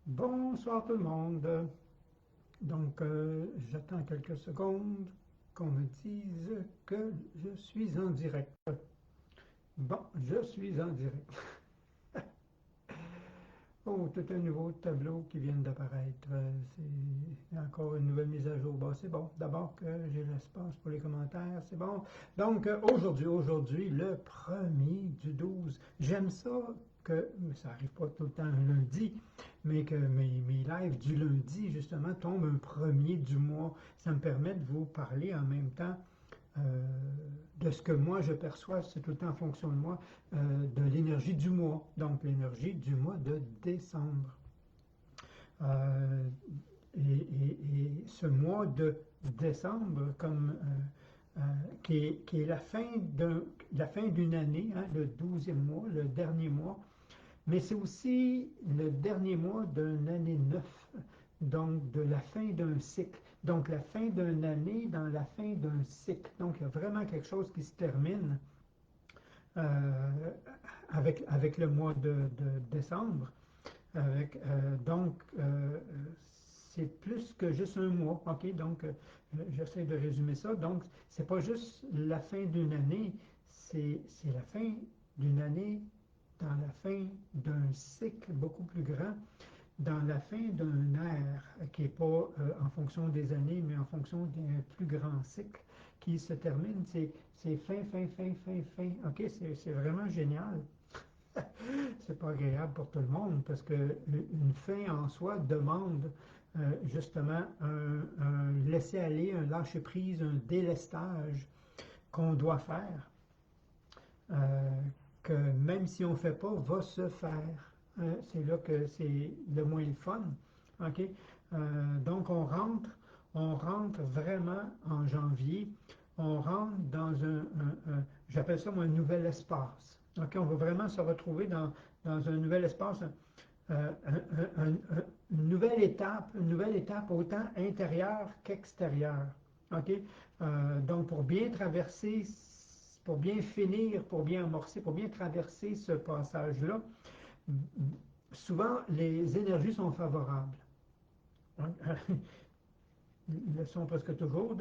Bonsoir tout le monde. Donc, j'attends quelques secondes qu'on me dise que je suis en direct. Bon, je suis en direct. Oh, tout un nouveau tableau qui vient d'apparaître. C'est encore une nouvelle mise à jour. Bon, c'est bon. D'abord que j'ai l'espace pour les commentaires, c'est bon. Donc, aujourd'hui, le premier du 12. J'aime ça que, ça n'arrive pas tout le temps un lundi, mais que mes lives du lundi, justement, tombent un premier du mois. Ça me permet de vous parler en même temps euh, de ce que moi je perçois, c'est tout le temps en fonction de moi, de l'énergie du mois, donc l'énergie du mois de décembre. Euh, et ce mois de décembre, qui est la fin d'une année, hein, le 12e mois, le dernier mois, mais c'est aussi le dernier mois d'une année 9, donc de la fin d'un cycle. Donc la fin d'une année dans la fin d'un cycle. Donc il y a vraiment quelque chose qui se termine euh, avec le mois de décembre. Donc, c'est plus que juste un mois. OK? Donc, j'essaie de résumer ça. Donc, c'est pas juste la fin d'une année, c'est la fin d'une année dans la fin d'un cycle beaucoup plus grand, dans la fin d'un ère qui n'est pas en fonction des années, mais en fonction d'un plus grand cycle qui se termine. C'est fin, fin, fin, fin, fin. OK? C'est vraiment génial. C'est pas agréable pour tout le monde parce que une fin en soi demande justement un laisser-aller, un lâcher-prise, un délestage qu'on doit faire, euh, que même si on ne fait pas, va se faire. C'est là que c'est le moins le fun. OK? Donc on rentre vraiment en janvier, on rentre dans j'appelle ça moi, un nouvel espace. OK? On va vraiment se retrouver dans un nouvel espace, une nouvelle étape autant intérieure qu'extérieure. OK? Donc, pour bien traverser, pour bien finir, pour bien amorcer, pour bien traverser ce passage-là, souvent les énergies sont favorables. Ils le sont presque toujours.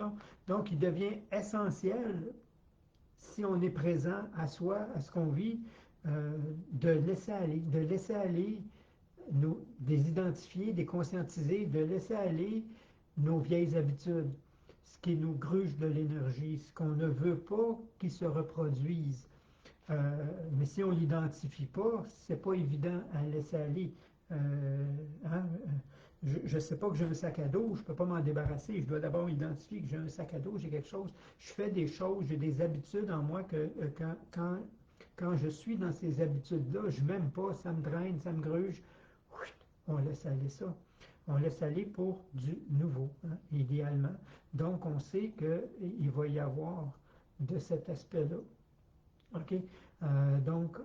Donc, il devient essentiel, si on est présent à soi, à ce qu'on vit, de laisser aller des identifier, des conscientiser, de laisser aller nos vieilles habitudes, ce qui nous gruge de l'énergie, ce qu'on ne veut pas qu'il se reproduise. Mais si on ne l'identifie pas, c'est pas évident à laisser aller. Hein? Je ne sais pas que j'ai un sac à dos, je ne peux pas m'en débarrasser. Je dois d'abord identifier que j'ai un sac à dos, j'ai quelque chose. Je fais des choses, j'ai des habitudes en moi que quand je suis dans ces habitudes-là, je ne m'aime pas, ça me draine, ça me gruge. On laisse aller ça. On laisse aller pour du nouveau, hein, idéalement. Donc, on sait qu'il va y avoir de cet aspect-là. OK? Donc,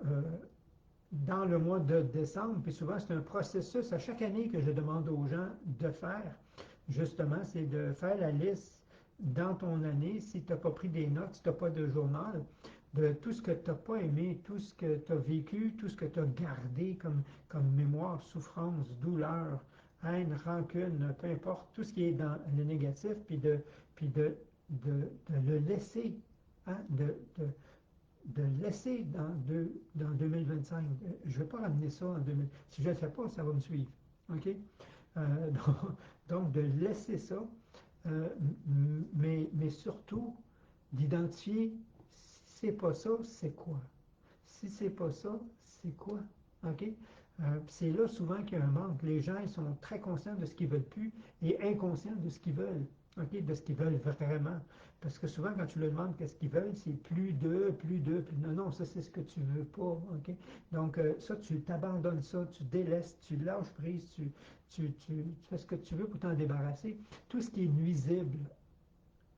dans le mois de décembre, puis souvent c'est un processus à chaque année que je demande aux gens de faire, justement, c'est de faire la liste dans ton année, si tu n'as pas pris des notes, si tu n'as pas de journal, de tout ce que tu n'as pas aimé, tout ce que tu as vécu, tout ce que tu as gardé comme mémoire, souffrance, douleur, haine, rancune, peu importe, tout ce qui est dans le négatif, puis de le laisser, hein, de laisser dans 2025. Je ne vais pas ramener ça en 2000. Si je ne le fais pas, ça va me suivre. OK? Donc, de laisser ça, mais surtout d'identifier si c'est pas ça, c'est quoi? Si c'est pas ça, c'est quoi? OK? C'est là souvent qu'il y a un manque. Les gens ils sont très conscients de ce qu'ils veulent plus et inconscients de ce qu'ils veulent. OK? De ce qu'ils veulent vraiment. Parce que souvent, quand tu leur demandes qu'est-ce qu'ils veulent, c'est plus de. Non, non, ça, c'est ce que tu veux pas. OK? Donc, ça, tu t'abandonnes ça, tu délaisses, tu lâches prise, tu fais ce que tu veux pour t'en débarrasser. Tout ce qui est nuisible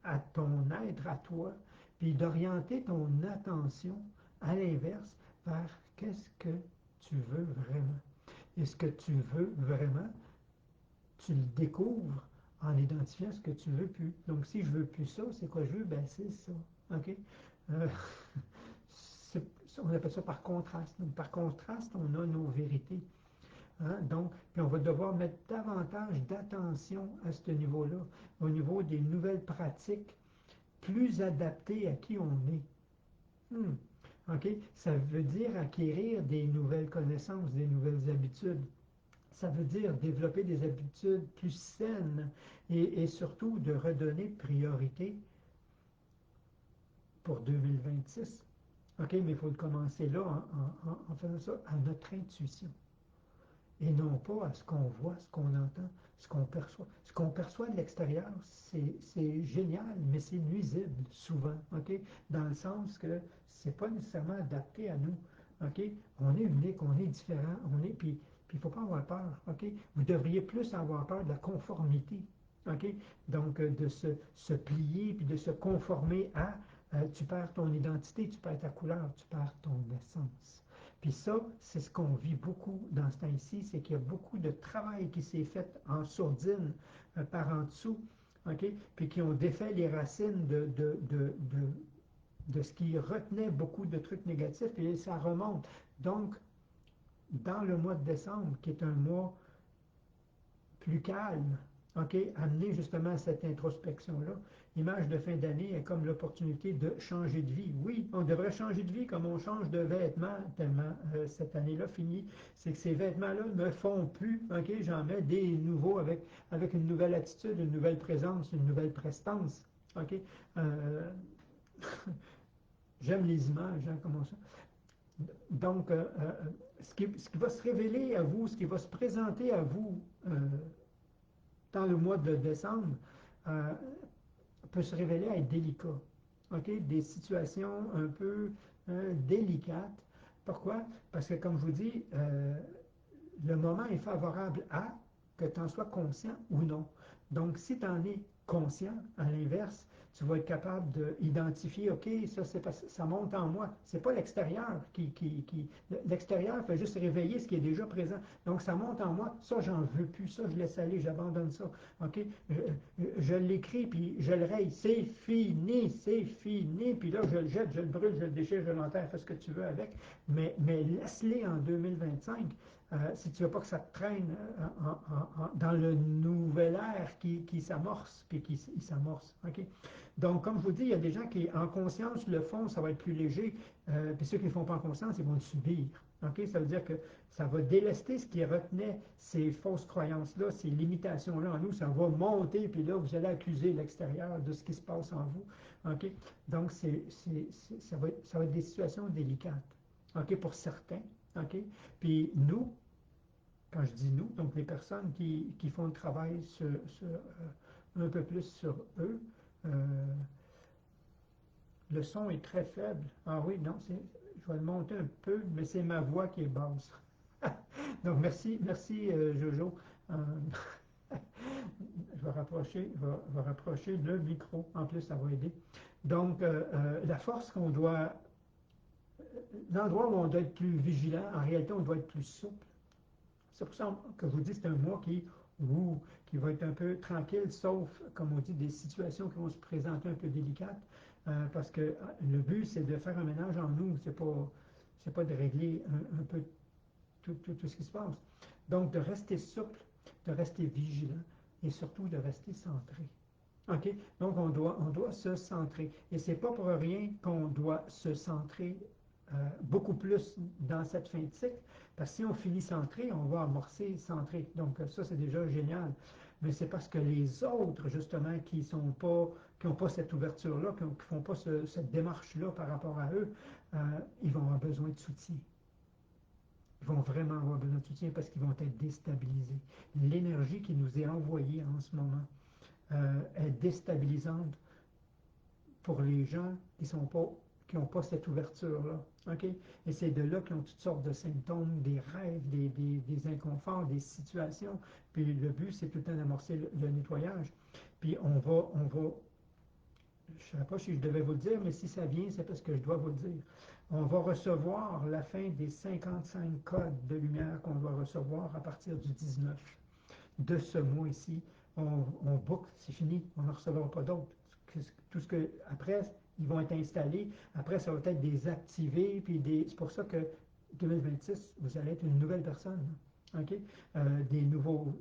à ton être, à toi, puis d'orienter ton attention à l'inverse vers qu'est-ce que tu veux vraiment. Et ce que tu veux vraiment, tu le découvres en identifiant ce que tu veux plus. Donc, si je veux plus ça, c'est quoi je veux? Ben, c'est ça. OK? Euh, on appelle ça par contraste. Donc, par contraste, on a nos vérités. Hein? Donc, puis on va devoir mettre davantage d'attention à ce niveau-là, au niveau des nouvelles pratiques plus adaptées à qui on est. Hmm. OK? Ça veut dire acquérir des nouvelles connaissances, des nouvelles habitudes. Ça veut dire développer des habitudes plus saines et surtout de redonner priorité pour 2026. OK, mais il faut commencer là en faisant ça à notre intuition et non pas à ce qu'on voit, ce qu'on entend, ce qu'on perçoit. Ce qu'on perçoit de l'extérieur, c'est génial, mais c'est nuisible souvent, OK? Dans le sens que c'est pas nécessairement adapté à nous, OK? On est unique, on est différent, puis il ne faut pas avoir peur, OK? Vous devriez plus avoir peur de la conformité, OK? Donc, de se plier puis de se conformer à, tu perds ton identité, tu perds ta couleur, tu perds ton essence. Puis ça, c'est ce qu'on vit beaucoup dans ce temps-ci, c'est qu'il y a beaucoup de travail qui s'est fait en sourdine, par en dessous, OK? Puis qui ont défait les racines de ce qui retenait beaucoup de trucs négatifs, et ça remonte. Donc, dans le mois de décembre, qui est un mois plus calme, OK, amener justement à cette introspection-là. L'image de fin d'année est comme l'opportunité de changer de vie. Oui, on devrait changer de vie comme on change de vêtements, tellement cette année-là finie. C'est que ces vêtements-là ne me font plus. OK, j'en mets des nouveaux avec une nouvelle attitude, une nouvelle présence, une nouvelle prestance. OK? Euh, J'aime les images, hein, comment ça. Donc, ce qui va se révéler à vous, ce qui va se présenter à vous, dans le mois de décembre, euh, peut se révéler être délicat. OK? Des situations un peu délicates. Pourquoi? Parce que, comme je vous dis, le moment est favorable à que tu en sois conscient ou non. Donc, si tu en es conscient, à l'inverse, tu vas être capable d'identifier, OK, ça, ça monte en moi. C'est pas l'extérieur l'extérieur fait juste réveiller ce qui est déjà présent. Donc, ça monte en moi, ça, j'en veux plus, ça, je laisse aller, j'abandonne ça. OK? Je l'écris, puis je le raye. C'est fini, c'est fini. Puis là, je le jette, je le brûle, je le déchire, je l'enterre, fais ce que tu veux avec. Mais laisse-les en 2025. Si tu ne veux pas que ça te traîne dans le nouvel air qui s'amorce, puis qui s'amorce. Okay? Donc, comme je vous dis, il y a des gens qui, en conscience, le font, ça va être plus léger, puis ceux qui ne le font pas en conscience, ils vont le subir. Okay? Ça veut dire que ça va délester ce qui retenait ces fausses croyances-là, ces limitations-là en nous, ça va monter, puis là, vous allez accuser l'extérieur de ce qui se passe en vous. Okay? Donc, ça va être des situations délicates, okay, pour certains. OK? Puis nous, quand je dis nous, donc les personnes qui font le travail un peu plus sur eux, le son est très faible. Ah oui, non, je vais le monter un peu, mais c'est ma voix qui est basse. Donc merci Jojo. Je vais rapprocher le micro. En plus, ça va aider. Donc, la force qu'on doit, l'endroit où on doit être plus vigilant, en réalité, on doit être plus souple. C'est pour ça que je vous dis que c'est un mois qui va être un peu tranquille, sauf, comme on dit, des situations qui vont se présenter un peu délicates, parce que le but, c'est de faire un ménage en nous, c'est pas de régler un peu tout ce qui se passe. Donc, de rester souple, de rester vigilant et surtout de rester centré. OK? Donc, on doit se centrer. Et c'est pas pour rien qu'on doit se centrer beaucoup plus dans cette fin de cycle, parce que si on finit centré, on va amorcer centré. Donc, ça, c'est déjà génial. Mais c'est parce que les autres, justement, qui n'ont pas cette ouverture-là, qui ne font pas cette démarche-là par rapport à eux, ils vont avoir besoin de soutien. Ils vont vraiment avoir besoin de soutien parce qu'ils vont être déstabilisés. L'énergie qui nous est envoyée en ce moment est déstabilisante pour les gens qui n'ont pas cette ouverture-là. Okay? Et c'est de là qu'ils ont toutes sortes de symptômes, des rêves, des inconforts, des situations. Puis le but, c'est tout le temps d'amorcer le nettoyage. Puis je ne sais pas si je devais vous le dire, mais si ça vient, c'est parce que je dois vous le dire. On va recevoir la fin des 55 codes de lumière qu'on doit recevoir à partir du 19 de ce mois ici. On boucle, c'est fini, on n'en recevra pas d'autres. Tout ce que, après, ils vont être installés. Après, ça va être désactivé. C'est pour ça que 2026, vous allez être une nouvelle personne. OK? Des nouveaux...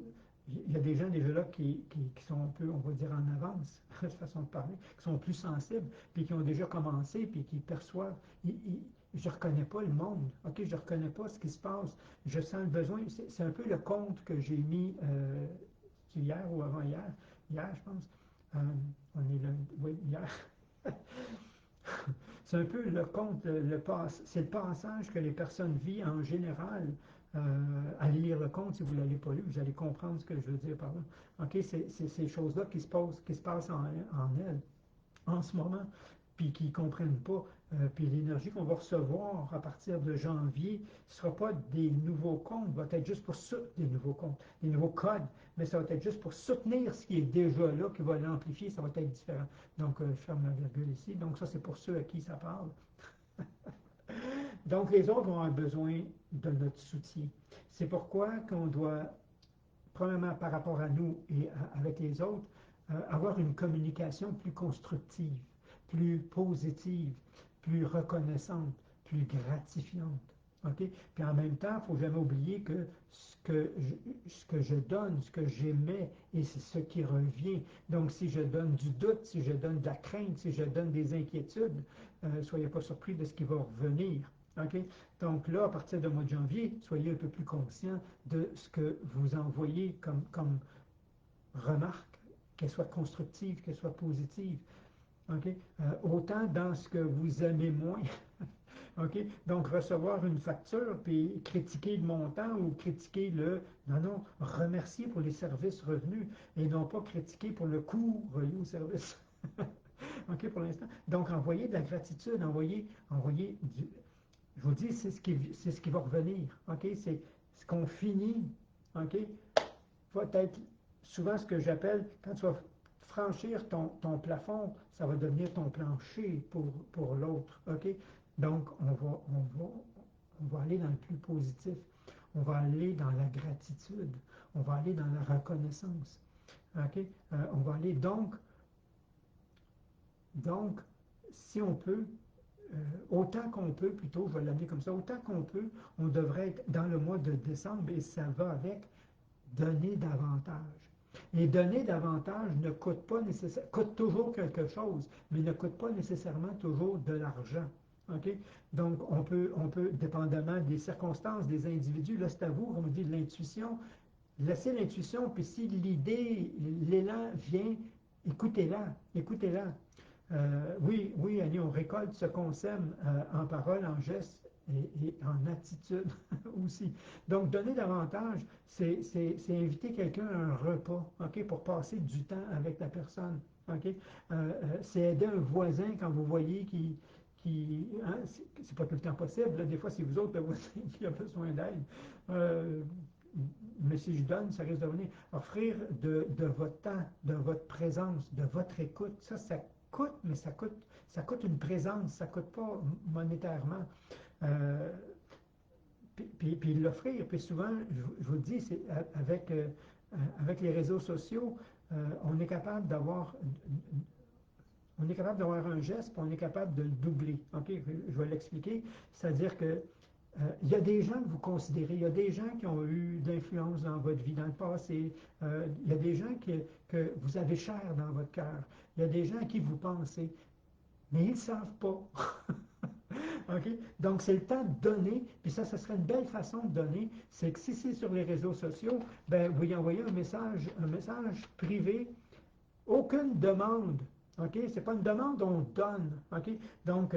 Il y a des gens déjà là qui sont un peu, on va dire, en avance, de façon de parler, qui sont plus sensibles, puis qui ont déjà commencé, puis qui perçoivent. Je ne reconnais pas le monde, OK? Je ne reconnais pas ce qui se passe. Je sens le besoin. C'est un peu le compte que j'ai mis hier ou avant-hier. Hier, je pense. Euh, on est lundi. Oui, hier. C'est un peu le compte, c'est le passage que les personnes vivent en général. Allez lire le compte si vous ne l'avez pas lu, vous allez comprendre ce que je veux dire par là. OK, c'est ces choses-là qui se passent en elles en ce moment, puis qui ne comprennent pas. Puis l'énergie qu'on va recevoir à partir de janvier ne sera pas des nouveaux comptes, va être juste pour des nouveaux comptes, des nouveaux codes, mais ça va être juste pour soutenir ce qui est déjà là, qui va l'amplifier, ça va être différent. Donc, je ferme la virgule ici. Donc, ça, c'est pour ceux à qui ça parle. Donc, les autres vont avoir besoin de notre soutien. C'est pourquoi qu'on doit, premièrement, par rapport à nous et avec les autres, avoir une communication plus constructive, plus positive, plus reconnaissante, plus gratifiante. OK? Puis en même temps, il ne faut jamais oublier que ce que je donne, ce que j'émets, et c'est ce qui revient. Donc, si je donne du doute, si je donne de la crainte, si je donne des inquiétudes, soyez pas surpris de ce qui va revenir. OK? Donc là, à partir du mois de janvier, soyez un peu plus conscient de ce que vous envoyez comme remarque, qu'elle soit constructive, qu'elle soit positive. Okay? Autant dans ce que vous aimez moins. Okay? Donc, recevoir une facture, puis critiquer le montant ou critiquer le... Non, non, remercier pour les services revenus et non pas critiquer pour le coût relié au service. OK, pour l'instant. Donc, envoyer de la gratitude, envoyer du... Je vous dis, c'est ce qui va revenir. OK? C'est ce qu'on finit. OK? Va être souvent ce que j'appelle, quand tu vas franchir ton plafond, ça va devenir ton plancher pour l'autre. OK? Donc, on va aller dans le plus positif. On va aller dans la gratitude. On va aller dans la reconnaissance. OK? On va aller donc, si on peut, autant qu'on peut, plutôt, je vais l'amener comme ça, autant qu'on peut, on devrait être dans le mois de décembre, et ça va avec donner davantage. Et donner davantage ne coûte pas nécessairement, coûte toujours quelque chose, mais ne coûte pas nécessairement toujours de l'argent. OK? Donc, on peut, dépendamment des circonstances, des individus, là c'est à vous, on dit de l'intuition, laissez l'intuition, puis si l'idée, l'élan vient, écoutez-la, écoutez-la. Oui, oui, Annie, on récolte ce qu'on sème en parole, en geste et en attitude aussi. Donc, donner davantage, c'est inviter quelqu'un à un repas, OK, pour passer du temps avec la personne. OK? C'est aider un voisin quand vous voyez hein, c'est pas tout le temps possible. Là, des fois, c'est vous autres, le voisin, qui a besoin d'aide. Mais si je donne, ça risque de venir. Offrir de votre temps, de votre présence, de votre écoute, ça coûte, mais ça coûte une présence, ça ne coûte pas monétairement. Euh, puis l'offrir, puis souvent, je vous le dis, c'est avec les réseaux sociaux, on est capable d'avoir un geste, puis on est capable de le doubler. OK, je vais l'expliquer. C'est-à-dire que il y a des gens que vous considérez, il y a des gens qui ont eu de l'influence dans votre vie, dans le passé, il y a des gens que vous avez cher dans votre cœur, il y a des gens à qui vous pensez, mais ils ne savent pas. OK? Donc, c'est le temps de donner, puis ça serait une belle façon de donner, c'est que si c'est sur les réseaux sociaux, ben, vous y envoyez un message privé, aucune demande. OK? Ce n'est pas une demande, on donne. OK? Donc,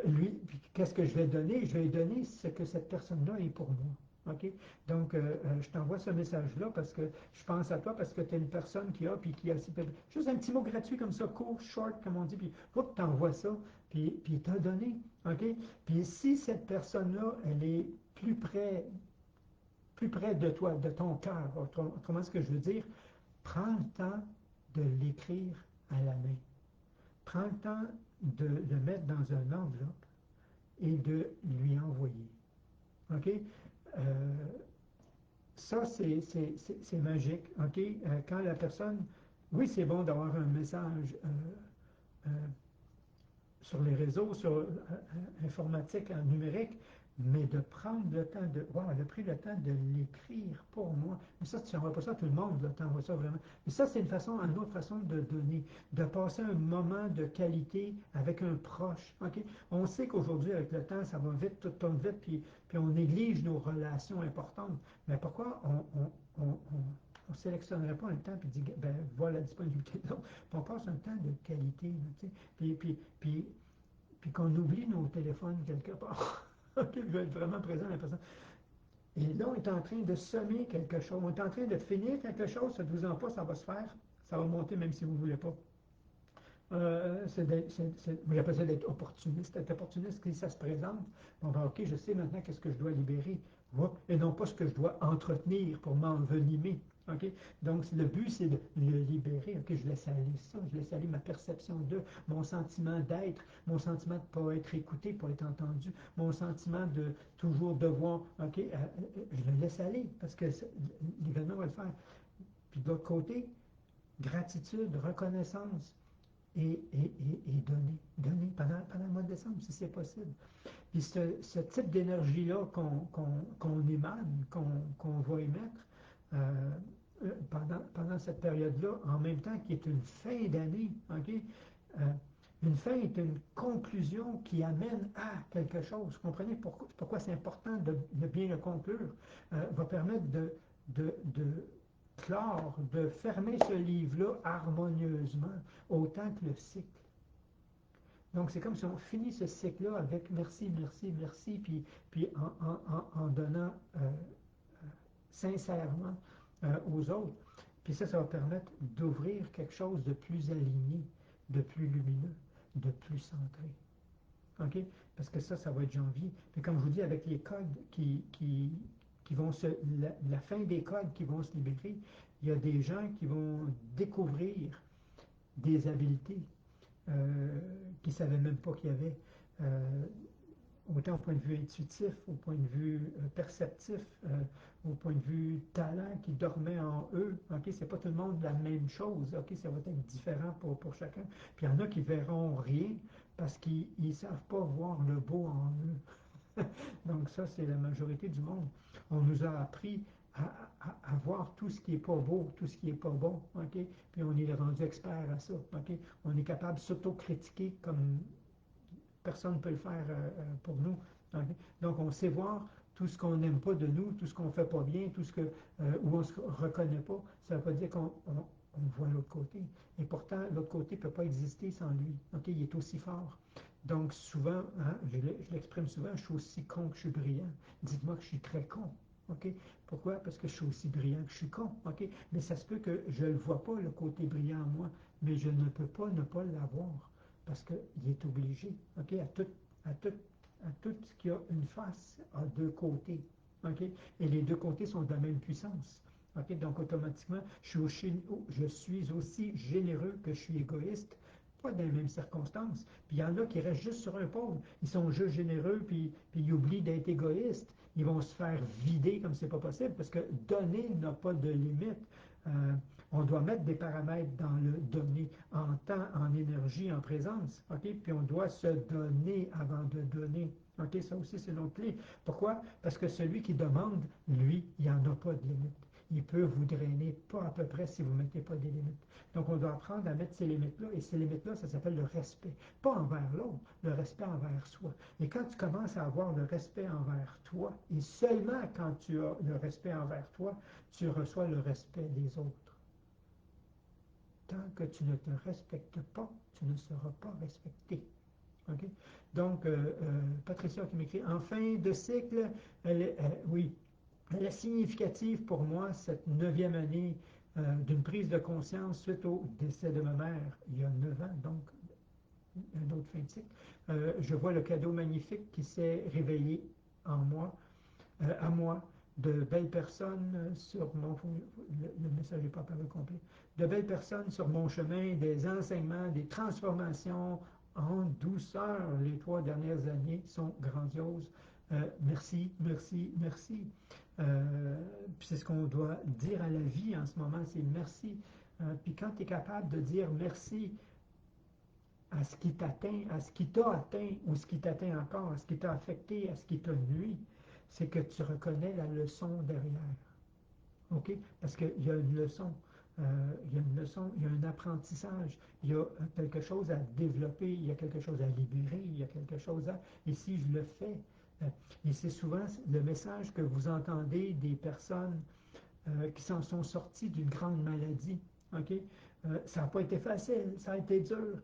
lui, qu'est-ce que je vais donner? Je vais donner ce que cette personne-là est pour moi. OK? Donc, je t'envoie ce message-là parce que je pense à toi, parce que tu es une personne qui a, puis qui a juste un petit mot gratuit comme ça, court, short, comme on dit, puis tu t'envoies ça, puis t'as donné. OK? Puis si cette personne-là, elle est plus près de toi, de ton cœur, autrement ce que je veux dire, prends le temps de l'écrire à la main. Prends le temps de le mettre dans une enveloppe et de lui envoyer. OK? Euh, Ça, c'est magique. OK? Quand la personne... Oui, c'est bon d'avoir un message euh, sur les réseaux, sur informatique, en numérique, mais de prendre le temps de... Wow, elle a pris le temps de l'écrire pour moi. Mais ça, tu n'envoies pas ça à tout le monde, tu envoies ça vraiment. Mais ça, c'est une autre façon de donner, de passer un moment de qualité avec un proche. OK? On sait qu'aujourd'hui, avec le temps, ça va vite, tout tourne vite, puis on néglige nos relations importantes. Mais pourquoi on sélectionnerait pas un temps puis dit, ben voilà la disponibilité de l'autre, puis on passe un temps de qualité, tu sais, puis qu'on oublie nos téléphones quelque part. OK, je vais être vraiment présent à la personne. Et là, on est en train de semer quelque chose. On est en train de finir quelque chose. Ça ne vous en pas, ça va se faire. Ça va monter même si vous ne voulez pas. J'appelle ça d'être opportuniste. Être opportuniste, si ça se présente, on va, OK, je sais maintenant qu'est-ce que je dois libérer. Et non pas ce que je dois entretenir pour m'envenimer. OK? Donc, le but, c'est de le libérer. OK, je laisse aller ça, je laisse aller ma perception de, mon sentiment d'être, mon sentiment de ne pas être écouté, pas être entendu, mon sentiment de toujours devoir, OK, je le laisse aller parce que l'événement va le faire. Puis de l'autre côté, gratitude, reconnaissance et donner pendant le mois de décembre, si c'est possible. Puis ce type d'énergie-là qu'on émane, qu'on va émettre pendant cette période-là, en même temps qui est une fin d'année, OK? Une fin est une conclusion qui amène à quelque chose. Vous comprenez pourquoi c'est important de bien le conclure? Va permettre de clore, de fermer ce livre-là harmonieusement, autant que le cycle. Donc, c'est comme si on finit ce cycle-là avec merci, merci, merci, puis en donnant sincèrement aux autres. Puis ça va permettre d'ouvrir quelque chose de plus aligné, de plus lumineux, de plus centré. OK? Parce que ça va être janvier. Puis comme je vous dis, avec les codes qui vont la fin des codes qui vont se libérer, il y a des gens qui vont découvrir des habiletés qu'ils ne savaient même pas qu'il y avait. Autant au point de vue intuitif, au point de vue perceptif, au point de vue talent qui dormait en eux. OK, c'est pas tout le monde la même chose. OK, ça va être différent pour chacun. Puis il y en a qui verront rien parce qu'ils ne savent pas voir le beau en eux. Donc ça, c'est la majorité du monde. On nous a appris à voir tout ce qui n'est pas beau, tout ce qui n'est pas bon. OK? Puis on est rendu expert à ça. OK? On est capable de s'auto-critiquer comme personne ne peut le faire pour nous. Okay? Donc, on sait voir tout ce qu'on n'aime pas de nous, tout ce qu'on ne fait pas bien, tout ce que, où on ne se reconnaît pas. Ça ne veut pas dire qu'on voit l'autre côté. Et pourtant, l'autre côté ne peut pas exister sans lui. Okay? Il est aussi fort. Donc, souvent, hein, je l'exprime souvent, je suis aussi con que je suis brillant. Dites-moi que je suis très con. Okay? Pourquoi? Parce que je suis aussi brillant que je suis con. Okay? Mais ça se peut que je ne le vois pas, le côté brillant en moi, mais je ne peux pas ne pas l'avoir parce qu'il est obligé. Okay? À tout ce qui a une face a deux côtés. Okay? Et les deux côtés sont de la même puissance. Okay? Donc automatiquement, je suis aussi généreux que je suis égoïste, pas dans les mêmes circonstances. Puis il y en a qui restent juste sur un pôle. Ils sont juste généreux, puis ils oublient d'être égoïstes. Ils vont se faire vider comme c'est pas possible, parce que donner n'a pas de limite. On doit mettre des paramètres dans le donner, en temps, en énergie, en présence. Okay? Puis on doit se donner avant de donner. Okay? Ça aussi, c'est notre clé. Pourquoi? Parce que celui qui demande, lui, il n'y en a pas de limite. Il peut vous drainer, pas à peu près si vous ne mettez pas des limites. Donc, on doit apprendre à mettre ces limites-là. Et ces limites-là, ça s'appelle le respect. Pas envers l'autre, le respect envers soi. Et quand tu commences à avoir le respect envers toi, et seulement quand tu as le respect envers toi, tu reçois le respect des autres. Tant que tu ne te respectes pas, tu ne seras pas respecté. Okay? Donc, Patricia qui m'écrit, en fin de cycle, oui, elle est significative pour moi, cette 9e année d'une prise de conscience suite au décès de ma mère, il y a 9 ans, donc un autre fin de cycle. Je vois le cadeau magnifique qui s'est réveillé en moi, à moi, de belles personnes sur mon... Le message n'est pas apparu complet. De belles personnes sur mon chemin, des enseignements, des transformations en douceur. Les 3 dernières années sont grandioses. Merci, merci, merci. Puis c'est ce qu'on doit dire à la vie en ce moment, c'est merci. Puis quand tu es capable de dire merci à ce qui t'atteint, à ce qui t'a atteint ou ce qui t'atteint encore, à ce qui t'a affecté, à ce qui t'a nuit, c'est que tu reconnais la leçon derrière. OK? Parce qu'il y a une leçon. Il y a une leçon, il y a un apprentissage, il y a quelque chose à développer, il y a quelque chose à libérer, il y a quelque chose à... Et si je le fais, et c'est souvent le message que vous entendez des personnes qui s'en sont sorties d'une grande maladie. OK? Ça n'a pas été facile, ça a été dur,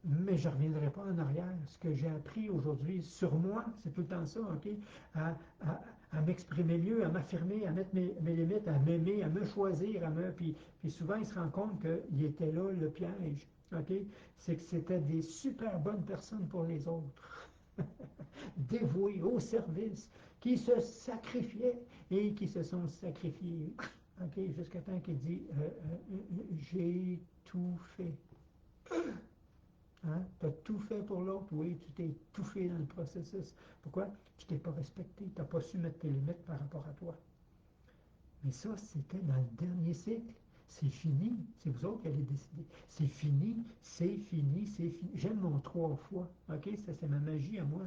mais je ne reviendrai pas en arrière. Ce que j'ai appris aujourd'hui sur moi, c'est tout le temps ça, OK? À, à, à m'exprimer mieux, à m'affirmer, à mettre mes limites, à m'aimer, à me choisir, puis souvent, il se rend compte qu'il était là le piège, OK? C'est que c'était des super bonnes personnes pour les autres, dévouées au service, qui se sacrifiaient et qui se sont sacrifiés, OK? Jusqu'à temps qu'il dit j'ai tout fait. Hein? Tu as tout fait pour l'autre, oui, tu t'es étouffé dans le processus. Pourquoi? Tu t'es pas respecté, tu n'as pas su mettre tes limites par rapport à toi. Mais ça, c'était dans le dernier cycle. C'est fini, c'est vous autres qui allez décider. C'est fini, c'est fini, c'est fini. J'aime mon 3 fois, OK? Ça, c'est ma magie à moi,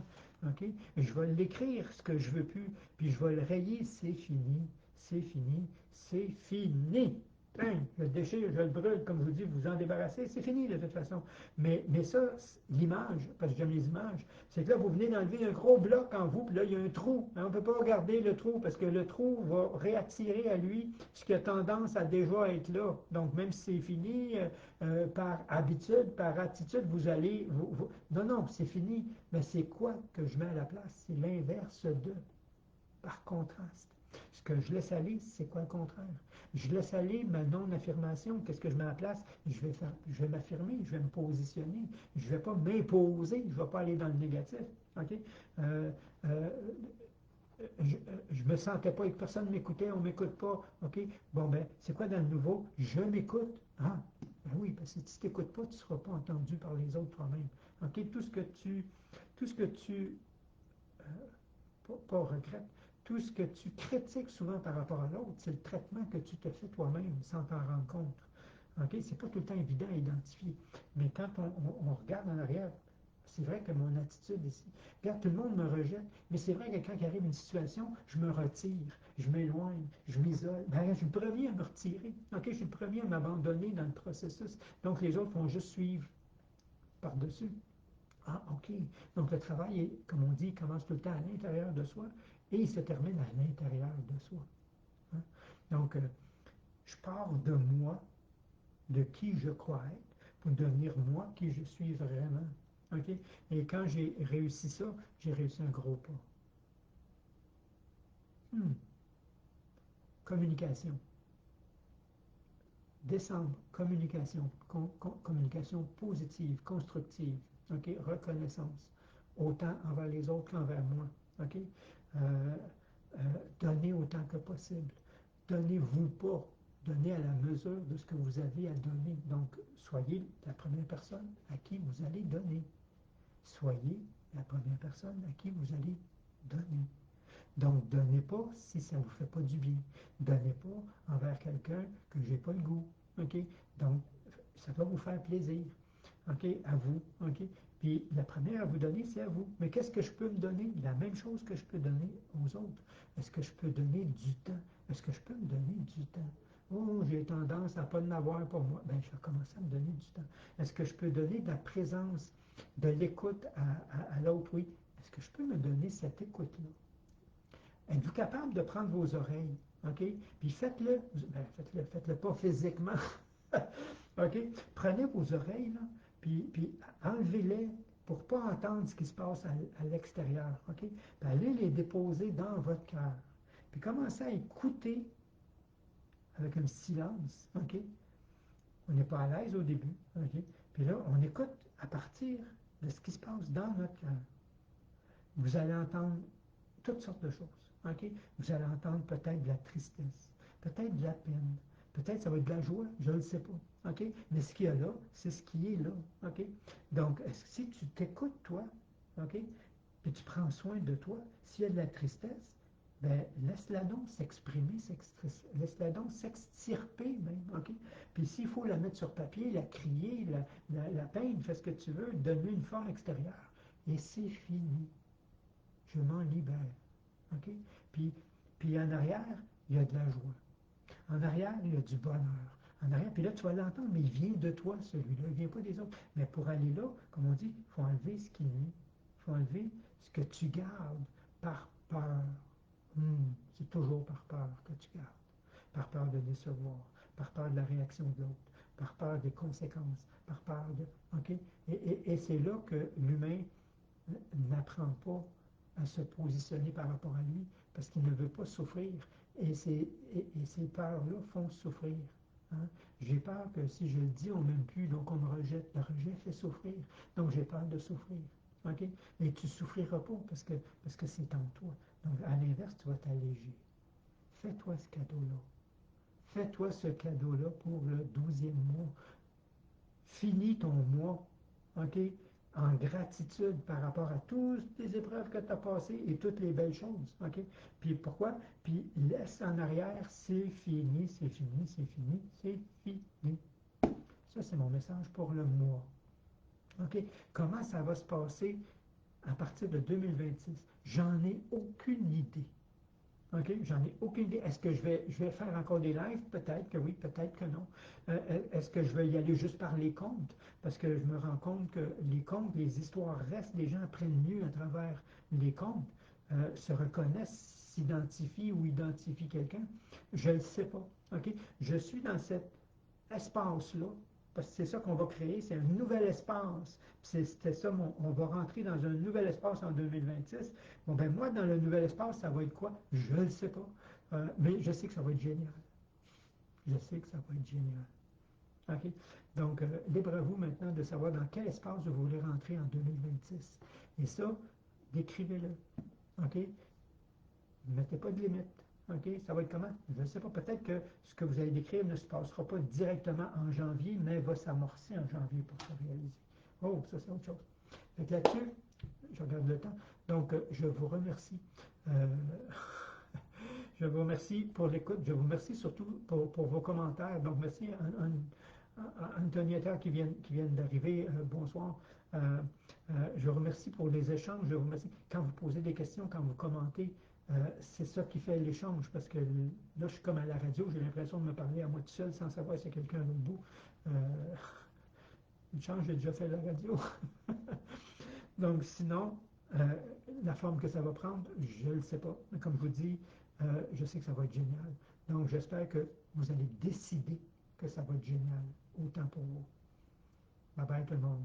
OK? Je vais l'écrire, ce que je veux plus, puis je vais le rayer, c'est fini, c'est fini, c'est fini. Hein, je le déchire, je le brûle, comme je vous dis, vous en débarrassez, c'est fini de toute façon. Mais ça, l'image, parce que j'aime les images, c'est que là, vous venez d'enlever un gros bloc en vous, puis là, il y a un trou. On ne peut pas regarder le trou, parce que le trou va réattirer à lui ce qui a tendance à déjà être là. Donc, même si c'est fini, par habitude, par attitude, vous allez... Non, non, c'est fini. Mais c'est quoi que je mets à la place? C'est l'inverse de, par contraste. Ce que je laisse aller, c'est quoi le contraire? Je laisse aller ma non-affirmation. Qu'est-ce que je mets en place? Je vais m'affirmer, je vais me positionner. Je ne vais pas m'imposer, je ne vais pas aller dans le négatif. OK? Euh, euh, je ne me sentais pas et que personne ne m'écoutait, on ne m'écoute pas. OK? Bon, ben, c'est quoi dans le nouveau? Je m'écoute. Ah, ben oui, parce que si tu ne t'écoutes pas, tu ne seras pas entendu par les autres toi-même. OK? Tout ce que tu pas regrettes, tout ce que tu critiques souvent par rapport à l'autre, c'est le traitement que tu te fais toi-même sans t'en rendre compte. OK? C'est pas tout le temps évident à identifier. Mais quand on regarde en arrière, c'est vrai que mon attitude ici, regarde, tout le monde me rejette, mais c'est vrai que quand il arrive une situation, je me retire, je m'éloigne, je m'isole. Ben, je suis le premier à me retirer. OK? Je suis le premier à m'abandonner dans le processus. Donc les autres vont juste suivre par-dessus. Ah, OK. Donc le travail, comme on dit, commence tout le temps à l'intérieur de soi et il se termine à l'intérieur de soi. Hein? Donc, je pars de moi, de qui je crois être, pour devenir moi, qui je suis vraiment. OK? Et quand j'ai réussi ça, j'ai réussi un gros pas. Hmm. Communication. Décembre, communication. Communication positive, constructive. OK? Reconnaissance. Autant envers les autres qu'envers moi. OK? Euh, euh, Donnez autant que possible. Donnez-vous pas. Donnez à la mesure de ce que vous avez à donner. Donc, soyez la première personne à qui vous allez donner. Soyez la première personne à qui vous allez donner. Donc, donnez pas si ça ne vous fait pas du bien. Donnez pas envers quelqu'un que j'ai pas le goût. OK? Donc, ça doit vous faire plaisir. OK? À vous. OK? Puis, la première à vous donner, c'est à vous. Mais qu'est-ce que je peux me donner? La même chose que je peux donner aux autres. Est-ce que je peux donner du temps? Est-ce que je peux me donner du temps? Oh, j'ai tendance à ne pas en avoir pour moi. Bien, je vais commencer à me donner du temps. Est-ce que je peux donner de la présence, de l'écoute à l'autre? Oui. Est-ce que je peux me donner cette écoute-là? Êtes-vous capable de prendre vos oreilles? OK? Puis faites-le. Ben, faites-le pas physiquement. OK? Prenez vos oreilles, là, puis enlevez-les pour ne pas entendre ce qui se passe à l'extérieur. OK? Puis allez les déposer dans votre cœur. Puis commencez à écouter avec un silence. OK? On n'est pas à l'aise au début. OK? Puis là, on écoute à partir de ce qui se passe dans notre cœur. Vous allez entendre toutes sortes de choses. OK? Vous allez entendre peut-être de la tristesse, peut-être de la peine, peut-être ça va être de la joie, je ne le sais pas. OK? Mais ce qu'il y a là, c'est ce qui est là. OK? Donc, si tu t'écoutes, toi, OK? Puis tu prends soin de toi, s'il y a de la tristesse, ben, laisse-la donc s'exprimer, laisse-la donc s'extirper même, OK? Puis s'il faut la mettre sur papier, la crier, la peindre, fais ce que tu veux, donne-lui une forme extérieure. Et c'est fini. Je m'en libère, OK? Puis, puis en arrière, il y a de la joie. En arrière, il y a du bonheur. En arrière, puis là, tu vas l'entendre, mais il vient de toi, celui-là. Il ne vient pas des autres. Mais pour aller là, comme on dit, il faut enlever ce qui nuit. Il faut enlever ce que tu gardes par peur. C'est toujours par peur que tu gardes. Par peur de décevoir, par peur de la réaction de l'autre, par peur des conséquences, par peur de... OK? Et c'est là que l'humain n'apprend pas à se positionner par rapport à lui parce qu'il ne veut pas souffrir. Et ces peurs-là font souffrir. Hein? J'ai peur que si je le dis, on ne m'aime plus, donc on me rejette. Le rejet fait souffrir. Donc j'ai peur de souffrir. OK? Et tu ne souffriras pas parce que c'est en toi. Donc à l'inverse, tu vas t'alléger. Fais-toi ce cadeau-là. Fais-toi ce cadeau-là pour le 12e mois. Finis ton mois, OK, en gratitude par rapport à toutes les épreuves que tu as passées et toutes les belles choses, OK? Puis pourquoi? Puis laisse en arrière, c'est fini, c'est fini, c'est fini, c'est fini. Ça, c'est mon message pour le mois. OK? Comment ça va se passer à partir de 2026? J'en ai aucune idée. OK? J'en ai aucune idée. Est-ce que je vais faire encore des lives? Peut-être que oui, peut-être que non. Est-ce que je vais y aller juste par les contes? Parce que je me rends compte que les contes, les histoires restent, les gens apprennent mieux à travers les contes, se reconnaissent, s'identifient ou identifient quelqu'un. Je ne le sais pas. OK? Je suis dans cet espace-là, parce que c'est ça qu'on va créer, c'est un nouvel espace. C'était ça, on va rentrer dans un nouvel espace en 2026. Bon, ben moi, dans le nouvel espace, ça va être quoi? Je ne le sais pas. Mais je sais que ça va être génial. Je sais que ça va être génial. OK? Donc, libre à vous maintenant de savoir dans quel espace vous voulez rentrer en 2026. Et ça, décrivez-le. OK? Ne mettez pas de limite. OK? Ça va être comment? Je ne sais pas. Peut-être que ce que vous allez décrire ne se passera pas directement en janvier, mais va s'amorcer en janvier pour se réaliser. Oh, ça, c'est autre chose. Donc là-dessus, je regarde le temps. Donc, je vous remercie. Euh, je vous remercie pour l'écoute. Je vous remercie surtout pour vos commentaires. Donc, merci à Antonietta qui viennent d'arriver. Bonsoir. Je vous remercie pour les échanges. Je vous remercie quand vous posez des questions, quand vous commentez. C'est ça qui fait l'échange, parce que là, je suis comme à la radio, j'ai l'impression de me parler à moi tout seul sans savoir s'il y a quelqu'un à l'autre bout. Une chance, j'ai déjà fait la radio. Donc, sinon, euh, la forme que ça va prendre, je ne le sais pas. Mais comme je vous dis, je sais que ça va être génial. Donc, j'espère que vous allez décider que ça va être génial, autant pour vous. Bye bye tout le monde.